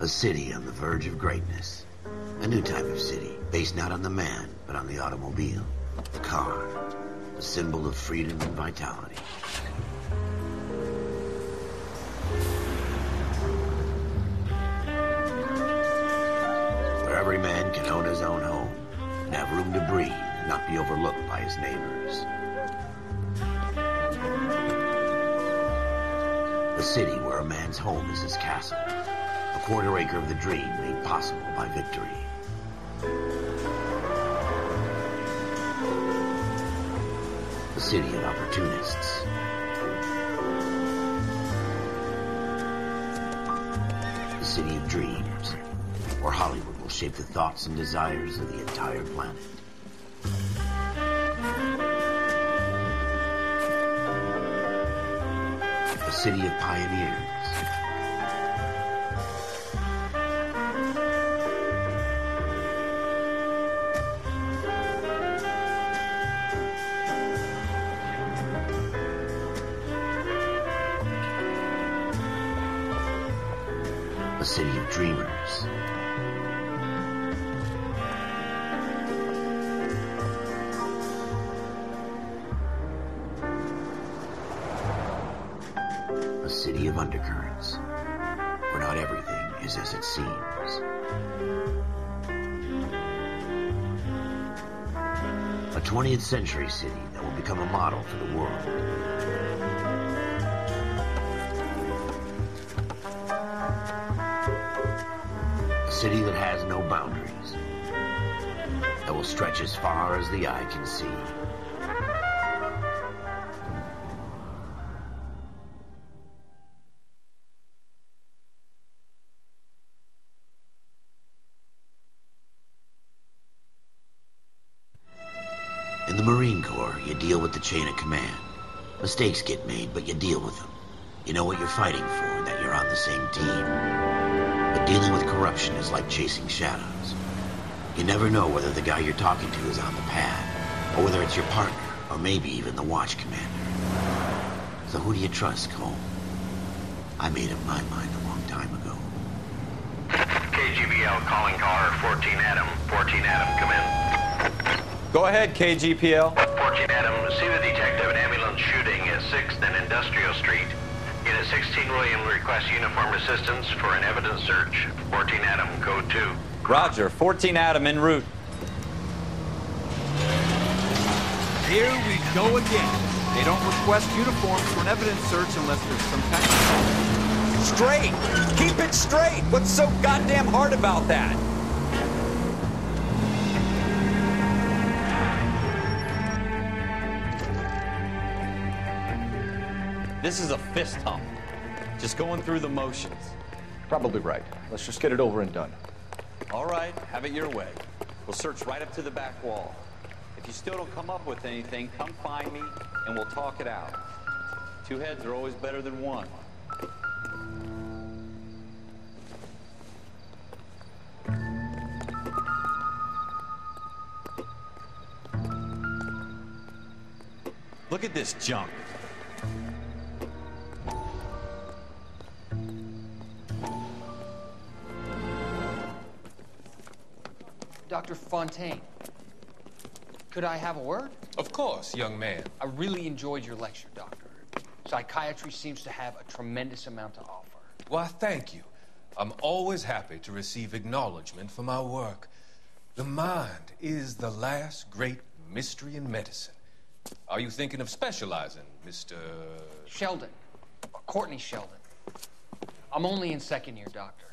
A city on the verge of greatness. A new type of city, based not on the man, but on the automobile. The car. The symbol of freedom and vitality. Where every man can own his own home, and have room to breathe, and not be overlooked by his neighbors. The city where a man's home is his castle. A quarter acre of the dream made possible by victory. The city of opportunists. The city of dreams, where Hollywood will shape the thoughts and desires of the entire planet. The city of pioneers. A city of dreamers. A city of undercurrents, where not everything is as it seems. A 20th century city that will become a model for the world. A city that has no boundaries, that will stretch as far as the eye can see. In the Marine Corps, you deal with the chain of command. Mistakes get made, but you deal with them. You know what you're fighting for, and that you're on the same team. But dealing with corruption is like chasing shadows. You never know whether the guy you're talking to is on the pad, or whether it's your partner, or maybe even the watch commander. So who do you trust, Cole? I made up my mind a long time ago. KGBL calling caller 14 Adam. 14 Adam, come in. Go ahead, KGPL. 14 Adam, see the detective, an ambulance shooting at 6th and Industrial Street. Unit 16 William requests uniform assistance for an evidence search. 14 Adam, code 2. Roger, 14 Adam en route. Here we go again. They don't request uniforms for an evidence search unless there's some kind of... Straight! Keep it straight! What's so goddamn hard about that? This is a fist hump. Just going through the motions. Probably right. Let's just get it over and done. All right, have it your way. We'll search right up to the back wall. If you still don't come up with anything, come find me and we'll talk it out. Two heads are always better than one. Look at this junk. Dr. Fontaine, could I have a word? Of course, young man. I really enjoyed your lecture, Doctor. Psychiatry seems to have a tremendous amount to offer. Why, thank you. I'm always happy to receive acknowledgement for my work. The mind is the last great mystery in medicine. Are you thinking of specializing, Mr. Sheldon, or Courtney Sheldon. I'm only in second year, Doctor.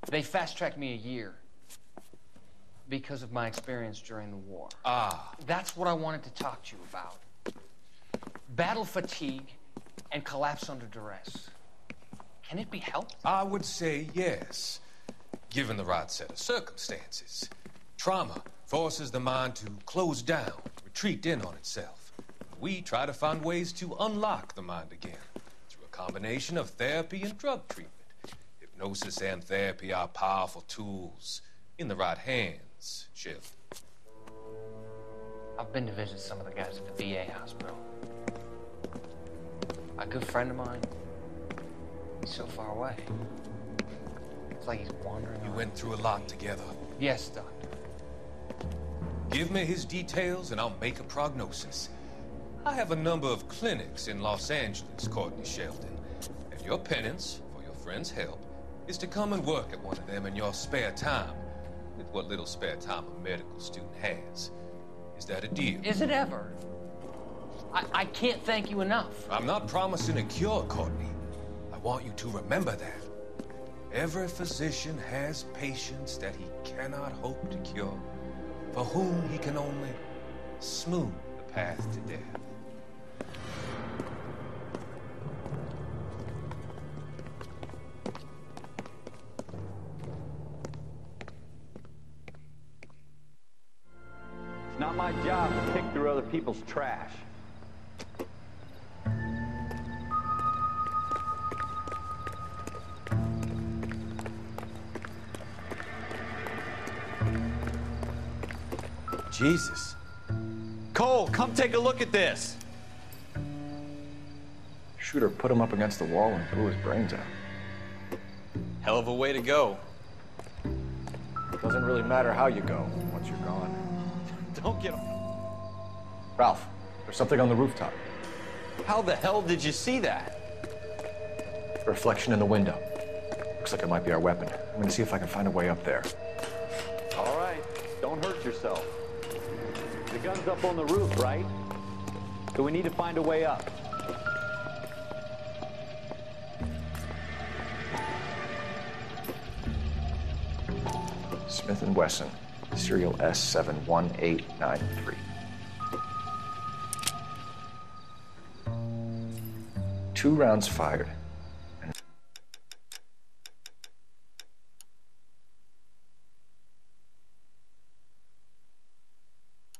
They fast-tracked me a year because of my experience during the war. Ah. That's what I wanted to talk to you about. Battle fatigue and collapse under duress. Can it be helped? I would say yes, given the right set of circumstances. Trauma forces the mind to close down, retreat in on itself. We try to find ways to unlock the mind again through a combination of therapy and drug treatment. Hypnosis and therapy are powerful tools in the right hands, Sheldon. I've been to visit some of the guys at the VA hospital. A good friend of mine, he's so far away. It's like he's wandering You around. went through a lot together. Yes, Doctor. Give me his details and I'll make a prognosis. I have a number of clinics in Los Angeles, Courtney Sheldon. And your penance, for your friend's help, is to come and work at one of them in your spare time. With what little spare time a medical student has. Is that a deal? Is it ever? I can't thank you enough. I'm not promising a cure, Courtney. I want you to remember that. Every physician has patients that he cannot hope to cure, for whom he can only smooth the path to death. It's not my job to pick through other people's trash. Jesus. Cole, come take a look at this. Shooter put him up against the wall and blew his brains out. Hell of a way to go. Doesn't really matter how you go once you're gone. Don't get... Ralph, there's something on the rooftop. How the hell did you see that? Reflection in the window. Looks like it might be our weapon. I'm gonna see if I can find a way up there. All right, don't hurt yourself. The gun's up on the roof, right? So we need to find a way up. Smith & Wesson, serial S71893. Two rounds fired.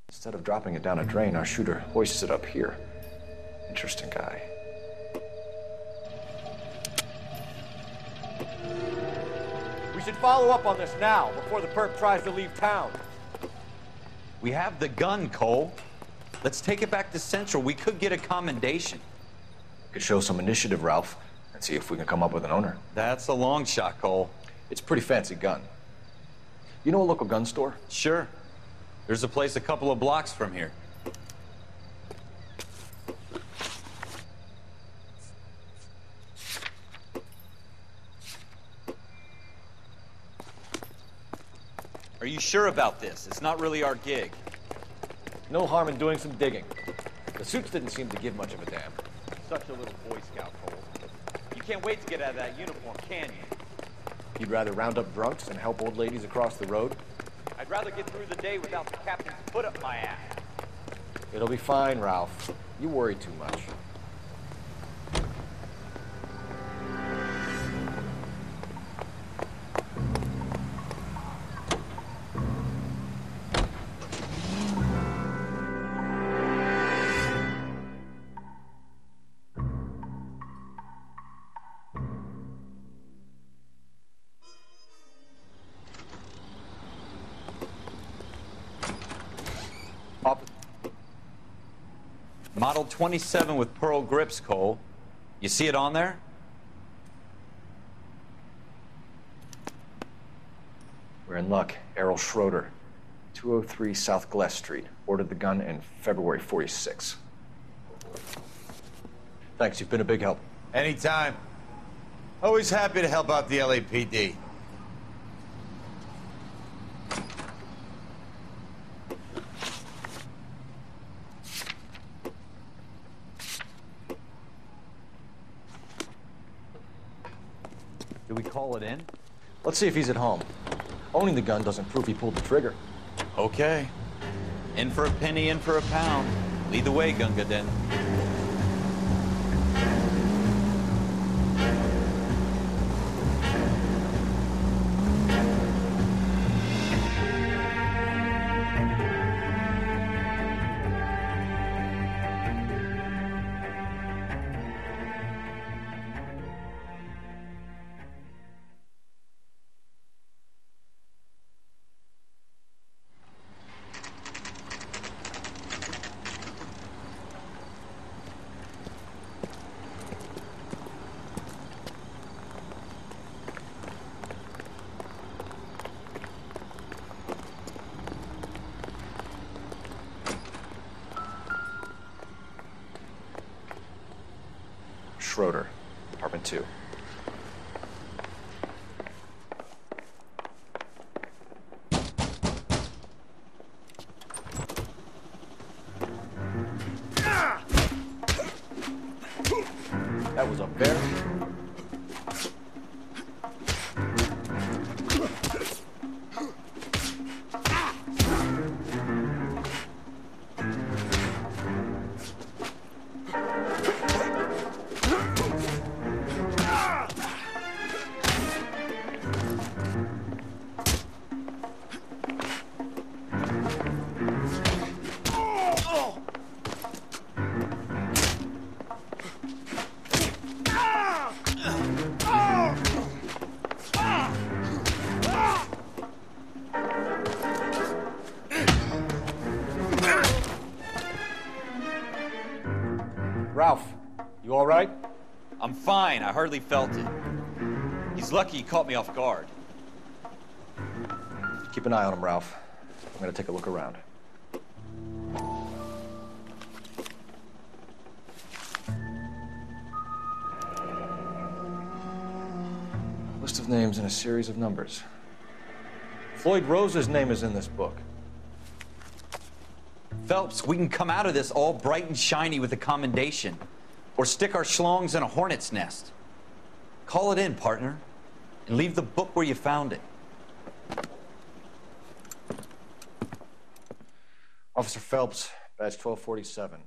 Instead of dropping it down a drain, our shooter hoists it up here. Interesting guy. We should follow up on this now, before the perp tries to leave town. We have the gun, Cole. Let's take it back to Central. We could get a commendation. Could show some initiative, Ralph, and see if we can come up with an owner. That's a long shot, Cole. It's a pretty fancy gun. You know a local gun store? Sure. There's a place a couple of blocks from here. Are you sure about this? It's not really our gig. No harm in doing some digging. The suits didn't seem to give much of a damn. Such a little Boy Scout, Cole. You can't wait to get out of that uniform, can you? You'd rather round up drunks and help old ladies across the road? I'd rather get through the day without the captain's foot up my ass. It'll be fine, Ralph. You worry too much. Model 27 with pearl grips, Cole. You see it on there? We're in luck. Errol Schroeder, 203 South Glass Street. Ordered the gun in February '46. Thanks, you've been a big help. Anytime. Always happy to help out the LAPD. Do we call it in? Let's see if he's at home. Owning the gun doesn't prove he pulled the trigger. Okay. In for a penny, in for a pound. Lead the way, Gunga Den. Schroeder, Department 2. That was a bear. Ralph, you all right? I'm fine. I hardly felt it. He's lucky he caught me off guard. Keep an eye on him, Ralph. I'm gonna take a look around. List of names and a series of numbers. Floyd Rose's name is in this book. Phelps, we can come out of this all bright and shiny with a commendation. Or stick our schlongs in a hornet's nest. Call it in, partner. And leave the book where you found it. Officer Phelps, badge 1247.